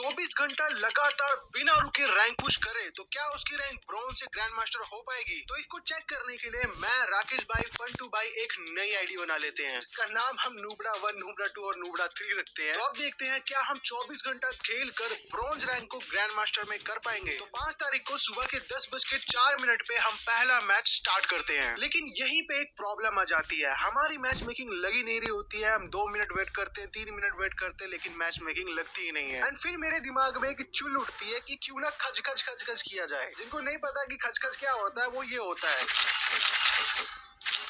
24 घंटा लगातार बिना रुके रैंक पुश करे तो क्या उसकी रैंक ब्रॉन्ज से ग्रैंड मास्टर हो पाएगी? तो इसको चेक करने के लिए मैं राकेश भाई फन2 भाई एक नई आईडी बना लेते हैं जिसका नाम हम नूबड़ा 1, नूबड़ा 2 और नूबड़ा 3 रखते हैं। तो अब देखते हैं क्या हम 24 घंटा खेल कर ब्रॉन्ज रैंक को ग्रैंड मास्टर में कर पाएंगे। तो 5 तारीख को सुबह के 10:04 पे हम पहला मैच स्टार्ट करते हैं। लेकिन यहीं पे एक प्रॉब्लम आ जाती है, हमारी मैच मेकिंग लगी नहीं रही होती है। हम 2 मिनट वेट करते हैं, 3 मिनट वेट करते हैं, लेकिन मैच मेकिंग लगती ही नहीं है। एंड फिर मेरे दिमाग में एक चुल उठती है कि क्यों ना खच खच खच खच किया जाए। जिनको नहीं पता कि खच खच क्या होता है वो ये होता है।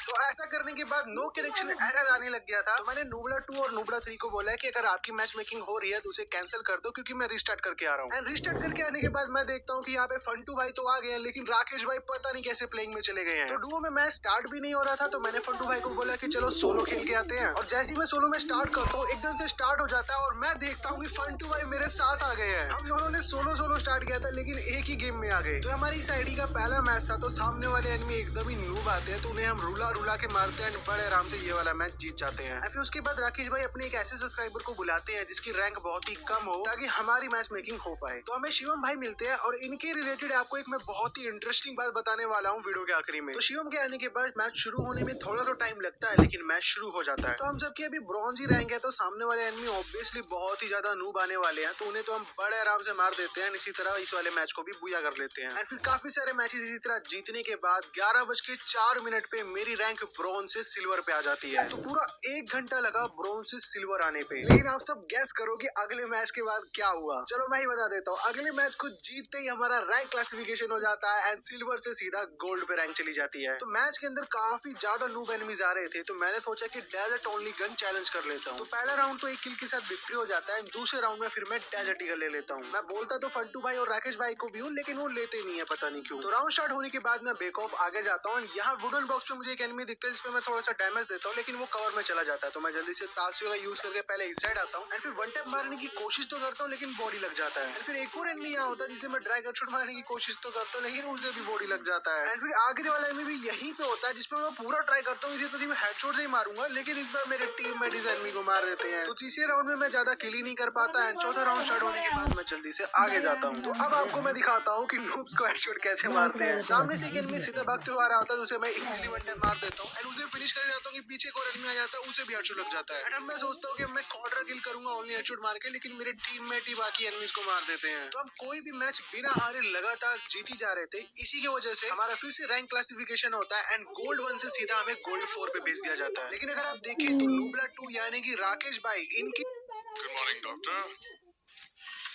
तो ऐसा करने के बाद नो कनेक्शन एरर आने लग गया था। तो मैंने नूबड़ा 2 और नूबड़ा 3 को बोला है कि अगर आपकी मैच मेकिंग हो रही है तो उसे कैंसिल कर दो क्योंकि मैं रिस्टार्ट करके आ रहा हूँ। एंड रिस्टार्ट करके आने के बाद मैं देखता हूँ कि यहाँ पे फन2 भाई तो आ गए हैं, लेकिन राकेश भाई पता नहीं कैसे प्लेइंग में चले गए हैं। तो डुओ में मैच स्टार्ट भी नहीं हो रहा था, तो मैंने फन2 भाई को बोला कि चलो सोलो खेल के आते हैं। और जैसे ही मैं सोलो में स्टार्ट करता हूँ एकदम से स्टार्ट हो जाता है और मैं देखता हूँ कि फन2 भाई मेरे साथ आ गए हैं। हम दोनों ने सोलो स्टार्ट किया था लेकिन एक ही गेम में आ गए। तो हमारी इस आईडी का पहला मैच था। तो सामने वाले एनिमी एकदम ही नूब आते हैं तो उन्हें हम रुला के मारते हैं, बड़े आराम से ये वाला मैच जीत जाते हैं। फिर उसके बाद राकेश भाई अपने एक ऐसे सब्सक्राइबर को बुलाते हैं जिसकी रैंक बहुत ही कम हो ताकि हमारी मैच मेकिंग हो पाए। तो हमें शिवम भाई मिलते हैं और इनके रिलेटेड आपको एक मैं बहुत ही इंटरेस्टिंग बात बताने वाला हूँ वीडियो के आखिरी में। तो शिवम के आने के बाद मैच शुरू होने में थोड़ा तो टाइम लगता है लेकिन मैच शुरू हो जाता है। तो हम सबकी अभी ब्रॉन्ज ही रैंक है, तो सामने वाले एनिमी ऑब्वियसली बहुत ही ज्यादा नूब आने वाले हैं, तो उन्हें तो हम बड़े आराम से मार देते हैं। इसी तरह इस वाले मैच को भी बुया कर लेते हैं। एंड फिर काफी सारे मैचेस इसी तरह जीतने के बाद 11:04 पे मेरी रैंक ब्रॉन्ज से सिल्वर पे आ जाती है। तो पूरा 1 घंटा लगा ब्रॉन्ज से सिल्वर आने पे। लेकिन आप सब गैस करो कि अगले मैच के बाद क्या हुआ। चलो मैं ही बता देता हूँ। अगले मैच को जीतते ही हमारा रैंक क्लासिफिकेशन हो जाता है एंड सिल्वर से सीधा गोल्ड पे रैंक चली जाती है। तो मैच के अंदर काफी ज्यादा नूब एनिमीज आ रहे थे, तो मैंने सोचा कि डेजर्ट ओनली गन चैलेंज कर लेता हूँ। तो पहला राउंड तो एक किल के साथ विक्ट्री हो जाता है। दूसरे राउंड में फिर मैं डेजर्ट ईगल ले लेता हूँ। मैं बोलता तो फन2 भाई और राकेश भाई को भी हूँ, लेकिन वो लेते नहीं है, पता नहीं क्यों। तो राउंड स्टार्ट होने के बाद मैं बेक ऑफ आगे जाता हूँ। यहाँ वुडन बॉक्स पे मुझे एक एनिमी दिखता है जिसपे मैं थोड़ा सा डैमेज देता हूँ, लेकिन वो कवर में चला जाता है। तो मैं जल्दी से तासियो का यूज करके पहले इस साइड आता हूँ एंड फिर वन टैप मारने की कोशिश तो करता हूँ लेकिन बॉडी लग जाता है। एंड फिर एक और एनिमी यहाँ होता है जिसे मैं ड्रैग हेडशॉट मारने की कोशिश तो करता हूँ लेकिन उसे भी बॉडी लग जाता है। एंड फिर आगे वाला एनिमी भी यहीं पे होता है जिसपे मैं पूरा ट्राई करता हूँ, इसे तो मैं हेडशॉट से ही मारूंगा, लेकिन इस बार मेरे टीम मेट इस एनिमी को मार देते हैं। तो तीसरे राउंड में मैं ज्यादा किल ही नहीं कर पाता है। चौथा राउंड स्टार्ट होने के बाद मैं जल्दी से आगे जाता हूँ। तो अब आपको मैं दिखाता हूँ कि नूब्स को हेडशॉट कैसे मारते हैं। सामने से एक एनिमी सीधा भागते हुए आ रहा होता है, उसे मैं इजीली वन टैप मार देता हूँ एंड उसे फिनिश कर जाता हूँ कि पीछे एक और एनिमी आ जाता है, उसे भी हेडशॉट लग जाता है। एंड मैं सोचता हूँ कि मैं क्वार्टर किल करूंगा ओनली हेडशॉट मार के, लेकिन मेरे टीममेट ही बाकी एनिमीज को मार देते हैं। तो हम कोई भी मैच बिना हारे लगातार जीती जा रहे थे। इसी की वजह से हमारा फिर से रैंक क्लासिफिकेशन होता है एंड गोल्ड 1 से सीधा हमें गोल्ड 4 पे भेज दिया जाता है। लेकिन अगर आप देखिए तो नूबड़ा 2 यानी कि राकेश भाई इनकी Good morning, doctor.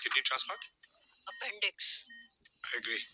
Kidney transplant? Appendix. I agree.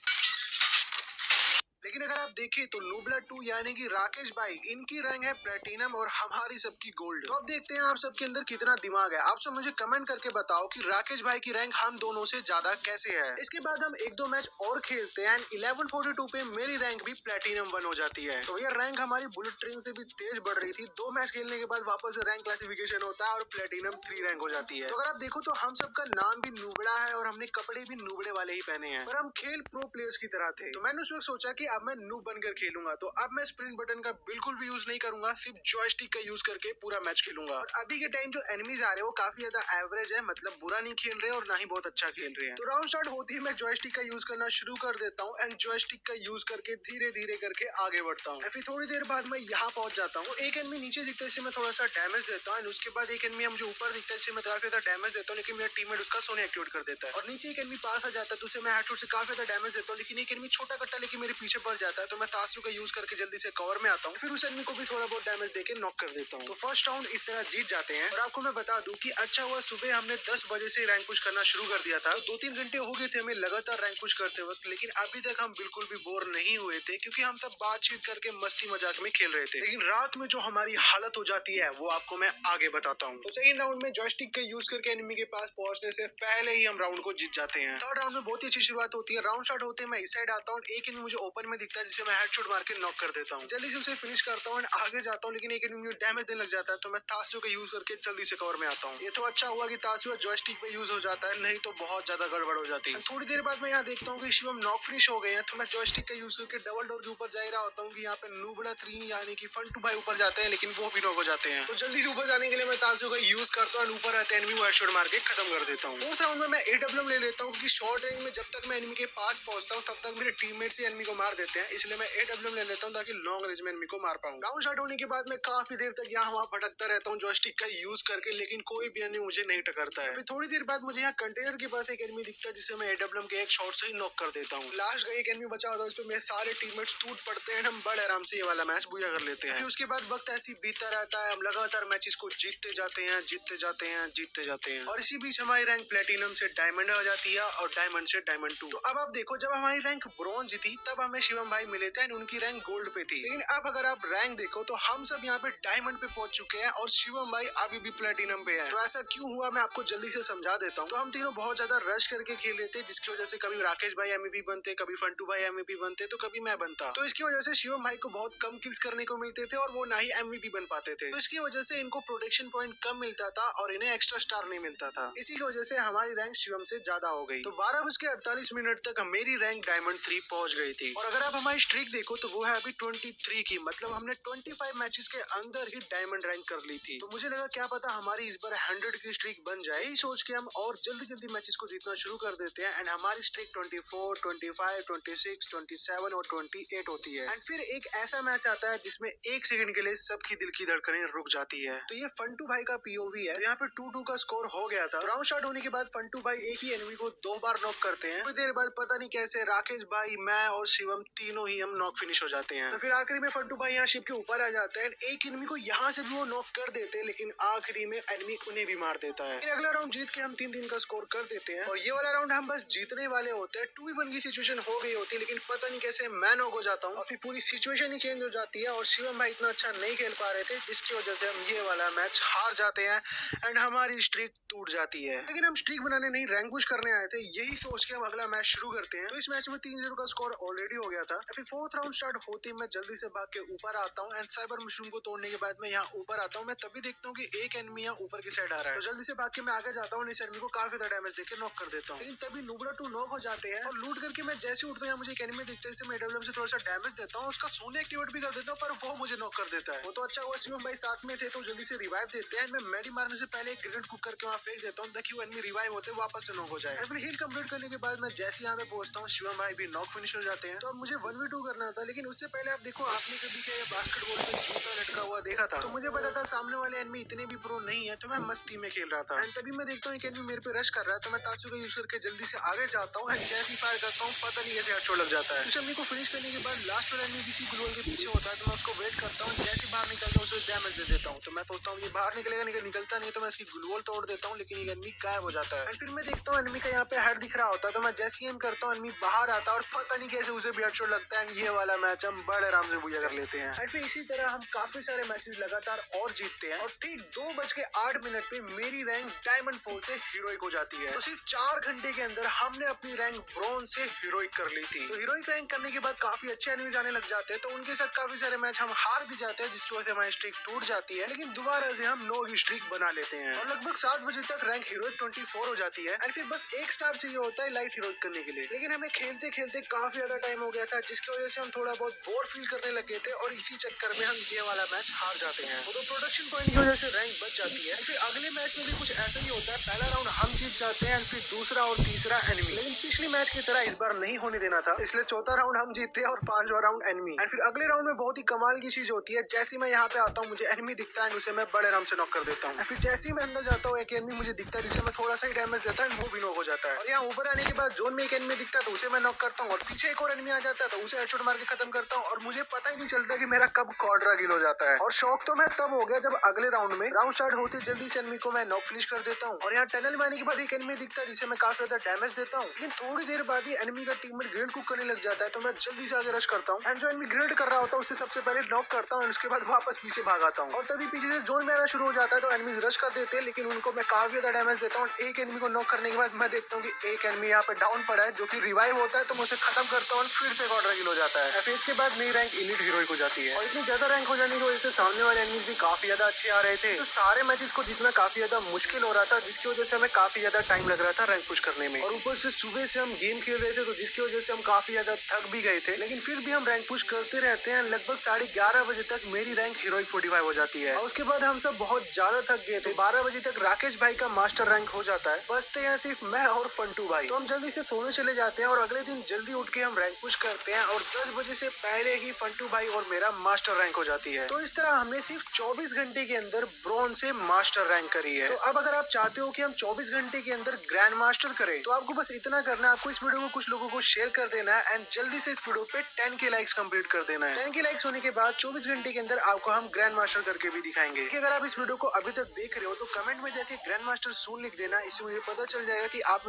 लेकिन अगर आप देखें तो नूबड़ा 2 यानी कि राकेश भाई इनकी रैंक है प्लेटिनम और हमारी सबकी गोल्ड। तो अब देखते हैं आप सबके अंदर कितना दिमाग है। आप सब मुझे कमेंट करके बताओ कि राकेश भाई की रैंक हम दोनों से ज्यादा कैसे है। इसके बाद हम 1-2 मैच और खेलते हैं। 1142 पे मेरी रैंक भी प्लेटिनम 1 हो जाती है। तो ये रैंक हमारी बुलेट ट्रेन से भी तेज बढ़ रही थी। 2 मैच खेलने के बाद वापस रैंक क्लासिफिकेशन होता है और प्लेटिनम 3 रैंक हो जाती है। तो अगर आप देखो तो हम सबका नाम भी नूबड़ा है और हमने कपड़े भी नूबड़े वाले ही पहने हैं, पर हम खेल प्रो प्लेयर्स की तरह थे। तो मैंने उस वक्त सोचा कि अब मैं नूब बनकर खेलूंगा। तो अब मैं स्प्रिंट बटन का बिल्कुल भी यूज नहीं करूंगा, सिर्फ जॉयस्टिक का यूज करके पूरा मैच खेलूंगा। और अभी के टाइम जो एनिमीज आ रहे हैं वो काफी ज्यादा एवरेज है, मतलब बुरा नहीं खेल रहे और ना ही बहुत अच्छा खेल रहे हैं। तो राउंड स्टार्ट होते ही मैं जॉयस्टिक का यूज करना शुरू कर देता हूँ एंड जॉयस्टिक का यूज करके धीरे धीरे करके आगे बढ़ता हूँ। फिर थोड़ी देर बाद मैं यहाँ पहुंच जाता हूँ। एक एनिमी नीचे दिखता है जिसे मैं थोड़ा सा डैमेज देता हूँ। उसके बाद एक एनिमी मुझे ऊपर दिखता है जिसे मैं काफी ज्यादा डैमेज देता हूँ, लेकिन मेरा टीममेट उसका सोने एक्टिवेट कर देता है। और नीचे एक एनिमी पास आ जाता है तो उसे मैं हेडशॉट से काफी ज्यादा डैमेज देता हूँ, लेकिन एक एनिमी छोटा कट्टा लेके मेरे पीछे पड़ जाता है। तो मैं तासियो का यूज करके जल्दी से कवर में आता हूँ, फिर उस एनिमी को भी थोड़ा बहुत डैमेज देके नॉक कर देता हूँ। तो फर्स्ट राउंड इस तरह जीत जाते हैं। और आपको मैं बता दूं कि अच्छा हुआ सुबह हमने 10 बजे से रैंक पुश करना शुरू कर दिया था। तो 2-3 घंटे हो गए थे हमें लगातार रैंक पुश करते वक्त, लेकिन अभी तक हम बिल्कुल भी बोर नहीं हुए थे क्योंकि हम सब बातचीत करके मस्ती मजाक में खेल रहे थे। लेकिन रात में जो हमारी हालत हो जाती है वो आपको मैं आगे बताता हूँ। तो सेकंड राउंड में जॉयस्टिक का यूज करके एनिमी के पास पहुंचने से पहले ही हम राउंड को जीत जाते हैं। थर्ड राउंड में बहुत ही अच्छी शुरुआत होती है। राउंड स्टार्ट होते मैं इस साइड आता हूँ, एक एनिमी मुझे ओपन में दिखता है जिसे मैं हेडशॉट मार के नॉक कर देता हूँ। जल्दी से उसे फिनिश करता हूँ, आगे जाता हूँ, लेकिन एक एनिमी मुझे डैमेज देने लग जाता है। तो मैं तासियो का यूज करके जल्दी से कवर में आता हूँ। ये तो अच्छा हुआ कि तासियो जॉयस्टिक पे यूज हो जाता है, नहीं तो बहुत ज्यादा गड़बड़ हो जाती है। थोड़ी देर बाद मैं यहाँ देखता हूँ कि शिवम नॉक फिनिश हो गए हैं, तो मैं जॉयस्टिक का यूज करके डबल डोर के ऊपर जा रहा होता हूँ कि यहाँ पे नूबड़ा 3 यानी कि फन2 भाई ऊपर जाते हैं, लेकिन वो भी नॉक हो जाते हैं। तो जल्दी से ऊपर जाने के लिए मैं तासियो का यूज करता हूँ, ऊपर आते एनिमी को हेडशॉट मार के खत्म कर देता हूँ। फोर्थ राउंड में मैं AWM ले लेता हूँ क्योंकि शॉर्ट रेंज में जब तक मैं एनिमी के पास पहुंचता हूँ तब तक मेरे टीममेट्स ही एनिमी को मार देते हैं, इसलिए मैं AWM ले लेता हूँ ताकि लॉन्ग रेंज में एनिमी को मार पाऊँ। राउंड स्टार्ट होने के बाद मैं काफी देर तक यहाँ वहाँ भटकता रहता हूँ जॉयस्टिक का यूज करके, लेकिन कोई भी एनिमी मुझे नहीं टकरता है। फिर थोड़ी देर बाद मुझे यहाँ कंटेनर के पास एक एनिमी दिखता है जिसे मैं AWM के एक शॉट से ही नॉक कर देता हूँ। लास्ट का एक एनिमी बचा होता है, उस पर मेरे सारे टीममेट्स टूट पड़ते हैं, हम बड़े आराम से ये वाला मैच बुया कर लेते हैं। फिर उसके बाद वक्त ऐसी बीतता रहता है, हम लगातार मैचेस को जीतते जाते हैं, जीतते जाते हैं, जीतते जाते हैं, और इसी बीच हमारी रैंक प्लेटिनम से डायमंड हो जाती है और डायमंड से डायमंड 2। तो अब आप देखो, जब हमारी रैंक ब्रॉन्ज थी तब हमें शिवम भाई मिले थे, उनकी रैंक गोल्ड पे थी। लेकिन अब अगर आप रैंक देखो तो हम सब यहाँ पे डायमंड पे पहुंच चुके हैं और शिवम भाई अभी भी प्लेटिनम पे है। तो ऐसा क्यों हुआ मैं आपको जल्दी से समझा देता हूँ। तो हम तीनों बहुत ज्यादा रश करके खेल रहे थे, जिसकी वजह से कभी राकेश भाई MVP बनते, कभी फंटू भाई MVP बनते, तो कभी मैं बनता। तो इसकी वजह से शिवम भाई को बहुत कम किल्स करने को मिलते थे और वो ना ही MVP बन पाते थे। तो इसकी वजह से इनको प्रोटेक्शन पॉइंट कम मिलता था और इन्हें एक्स्ट्रा स्टार नहीं मिलता था। इसी की वजह से हमारी रैंक शिवम से ज्यादा हो गई। तो 12:48 तक मेरी रैंक डायमंड 3 पहुंच गई थी। और अगर आप हमारी स्ट्रीक देखो तो वो है अभी 23 की, मतलब हमने 25 मैचेस के अंदर ही डायमंड रैंक कर ली थी। तो मुझे लगा क्या पता हमारी इस बार 100 की स्ट्रीक बन जाए, यही सोच के हम और जल्दी जल्दी मैचेस को जीतना शुरू कर देते हैं। एंड हमारी स्ट्रीक 24, 25, 26, 27 और 28 होती है। एंड फिर एक ऐसा मैच आता है जिसमें एक सेकंड के लिए सबकी दिल की धड़कनें रुक जाती है। तो ये फंटू भाई का POV है। तो यहाँ पे 2-2 का स्कोर हो गया था। राउंड स्टार्ट होने के बाद फंटू भाई एक ही एनिमी को 2 बार नॉक करते हैं। कुछ देर बाद पता नहीं कैसे राकेश भाई, मैं और शिवम तीनों ही हम नॉक फिनिश हो जाते हैं। तो फिर आखिरी में फंटू भाई यहाँ शिप के ऊपर आ जाते हैं। एक एनिमी को यहाँ से भी वो नॉक कर देते हैं, लेकिन आखिरी में एनिमी उन्हें भी मार देता है। अगला राउंड जीत के हम 3-3 का स्कोर कर देते हैं और ये वाला राउंड हम बस जीतने वाले होते हैं। 2v1 की सिचुएशन हो गई होती है, लेकिन पता नहीं कैसे मैं नॉक हो जाता हूँ और फिर पूरी सिचुएशन ही चेंज हो जाती है और शिवम भाई इतना अच्छा नहीं खेल पा रहे थे, जिसकी वजह से हम ये वाला मैच हार जाते हैं एंड हमारी स्ट्रीक टूट जाती है। लेकिन हम स्ट्रीक बनाने नहीं, रैंक पुश करने आए थे, यही सोच के हम अगला मैच शुरू करते हैं। तो इस मैच में 3-0 का स्कोर ऑलरेडी हो गया था। फिर 4th राउंड स्टार्ट होते ही मैं जल्दी से भाग के ऊपर आता हूँ एंड साइबर मशरूम को तोड़ने के बाद मैं यहाँ ऊपर आता हूँ। मैं तभी देखता हूँ कि एक एनिमी यहाँ ऊपर की साइड आ रहा है, तो जल्दी से भाग के मैं आगे जाता हूँ, इस एनिमी को काफी ज्यादा डैमेज देके नॉक कर देता हूँ। लेकिन तभी नुबड़ा 2 नॉक हो जाते हैं और लूट करके मैं जैसे उठता हूँ मुझे एक एनिमी दिखता है, मैं AWM से थोड़ा सा डैमेज देता हूँ, उसका सोने एक्टिवेट भी कर देता हूँ, पर वो मुझे नॉक कर देता है। वो तो अच्छा हुआ शिवम भाई साथ में थे तो जल्दी से रिवाइव देते हैं। मैं मेडी मारने से पहले एक ग्रेनेड कुक करके वहाँ फेंक देता हूँ ताकि वो एनिमी रिवाइव होते वापस से नॉक हो जाए। फिर हील कंप्लीट करने के बाद मैं जैसे यहाँ पे पहुंचता हूँ शिवम भाई भी नॉक फिनिश हो जाते हैं। तो अब मुझे 1v2 करना था, लेकिन उससे पहले आप देखो, आपने कभी क्या ये बास्केटबॉल पे जूता लटका हुआ देखा था? तो मुझे पता था सामने वाले एनिमी इतने भी प्रो नहीं है, तो मैं मस्ती में खेल रहा था। एंड तभी मैं देखता हूँ एक एनिमी मेरे पे रश कर रहा है, तो मैं तासु का यूज करके जल्दी से आगे जाता हूँ एंड जैसे फायर करता हूँ पता नहीं कैसे हेडशॉट लग जाता है। उस एनिमी को फिनिश करने के बाद लास्ट वाला एनिमी किसी ग्लोअल के पीछे होता है, तो मैं उसको वेट करता हूँ, जैसे बाहर निकलता हूँ उसे डैमेज दे देता हूँ। तो मैं सोचता हूँ ये बाहर निकलेगा, निकलता नहीं, तो मैं इसकी ग्लोअल तोड़ देता हूँ, लेकिन ये एनिमी गायब हो जाता है। एंड फिर मैं देखता हूँ एनिमी का यहाँ पे हेड दिख रहा होता है, तो मैं जैसे एम करता हूँ एनिमी बाहर आता है और पता नहीं कैसे उसे भी हेडशॉट लगता है एंड ये वाला मैच हम बड़े आराम से बुया कर लेते हैं। एंड फिर इसी तरह हम काफी सारे मैचेस लगातार और जीतते हैं और ठीक 2:08 पे मेरी रैंक डायमंड 4 से हीरोइक हो जाती है। तो सिर्फ 4 घंटे के अंदर हमने अपनी रैंक ब्रॉन्ज से हीरोइक कर ली थी। तो हीरोइक रैंक करने के बाद काफी अच्छे एनिमीज आने लग जाते हैं, तो उनके साथ काफी सारे मैच हम हार भी जाते हैं, जिसकी वजह से हमारी स्ट्रीक टूट जाती है। लेकिन दोबारा से हम 9 की स्ट्रीक बना लेते हैं और लगभग 7 बजे तक रैंक हीरोइक 24 हो जाती है। एंड फिर बस एक स्टार चाहिए होता है लाइट हीरोइक करने के लिए। लेकिन हमें खेलते खेलते काफी ज्यादा टाइम हो गया था, जिसकी वजह से हम थोड़ा बहुत बोर फील करने लगे थे और इसी चक्कर में हम ये वाला मैच हार जाते हैं। तो प्रोडक्शन पॉइंट की वजह से रैंक बच जाती है। फिर अगले मैच में भी कुछ ऐसा ही होता है, पहला राउंड हम जीत जाते हैं, फिर दूसरा और तीसरा एनिमी। लेकिन पिछली मैच की तरह इस बार नहीं होने देना था, इसलिए चौथा राउंड हम जीतते हैं और 5वां राउंड एनिमी। एंड फिर अगले राउंड में बहुत ही कमाल की चीज होती है, जैसे मैं यहाँ पे आता हूँ मुझे एनिमी दिखता है, उसे मैं बड़े आराम से नॉक कर देता हूँ। फिर जैसे ही मैं अंदर जाता हूँ एक एनिमी मुझे दिखता है जिसे मैं थोड़ा सा ही डैमेज देता है, वो भी नॉक हो जाता है। और यहाँ ऊपर आने के बाद जोन में एक एनिमी दिखता है तो उसे मैं नॉक करता हूँ और पीछे एक और एनिमी आ जाता है तो उसे हेडशॉट मार के खत्म करता हूँ और मुझे पता ही नहीं चलता कि मेरा कब क्वाड्रा किल हो जाता है। और शौक तो मैं तब हो गया जब अगले राउंड में राउंड स्टार्ट होते जल्दी से एनिमी को मैं नॉक फिनिश कर देता हूँ और यहाँ टनल में आने के बाद एक एनिमी दिखता है जिसे मैं काफी ज्यादा डैमेज देता हूँ। लेकिन थोड़ी देर बाद ही एनिमी का टीममेट ग्रेनेड कुक करने लग जाता है, तो मैं जल्दी से आगे रश करता हूँ एंड जो एनिमी ग्रेनेड कर रहा होता है उसे सबसे पहले नॉक करता हूँ, उसके बाद वापस पीछे भाग आता हूँ और तभी पीछे से जोन में आना शुरू हो जाता है, तो एनिमी रश कर देते हैं, लेकिन उनको मैं काफी ज्यादा डैमेज देता हूँ। एक एनिमी को नॉक करने के बाद मैं देखता हूँ कि एक एनिमी यहाँ पे डाउन पड़ा है जो कि रिवाइव होता है, तो मैं उसे खत्म करता हूँ, फिर से क्वाड्रा किल हो जाता है। फिर इसके बाद मेरी रैंक एलीट हीरोइक हो जाती है और इतनी ज्यादा रैंक हो जाने की वजह से सामने वाले एनिमीज भी काफी ज्यादा अच्छे आ रहे थे, तो सारे मैचेस को जीतना काफी ज्यादा मुश्किल हो रहा था, जिसकी वजह से हमें काफी ज्यादा टाइम लग रहा था रैंक पुश करने में। और ऊपर से सुबह से हम गेम खेल रहे थे, तो जिसकी वजह से हम काफी ज्यादा थक भी गए थे, लेकिन फिर भी हम रैंक पुश करते रहते हैं। लगभग 11:30 बजे तक मेरी रैंक हीरोइक 45 हो जाती है और उसके बाद हम सब बहुत ज्यादा थक गए थे। 12 बजे तक राकेश भाई का मास्टर रैंक हो जाता है। बस बचते हैं सिर्फ मैं और फंटू भाई। तो हम जल्दी से सोने चले जाते हैं और अगले दिन जल्दी उठ के हम रैंक पुश करते हैं और 10 बजे से पहले ही फंटू भाई और मेरा मास्टर रैंक हो जाती है। तो इस तरह हमने सिर्फ 24 घंटे के अंदर ब्रॉन्ज से मास्टर रैंक करी है। तो अब अगर आप चाहते हो कि हम 24 घंटे के अंदर ग्रैंड मास्टर करें तो आपको बस इतना करना है, आपको इस वीडियो को कुछ लोगों को शेयर कर देना है एंड जल्दी से इस वीडियो पे 10K लाइक्स कंप्लीट कर देना है। 10K लाइक्स होने के बाद 24 घंटे के अंदर आपको हम ग्रैंड मास्टर करके भी दिखाएंगे। कि अगर आप इस वीडियो को अभी तक देख रहे हो तो कमेंट में जाके ग्रैंड मास्टर सून लिख देना, इससे मुझे पता चल जाएगा कि आप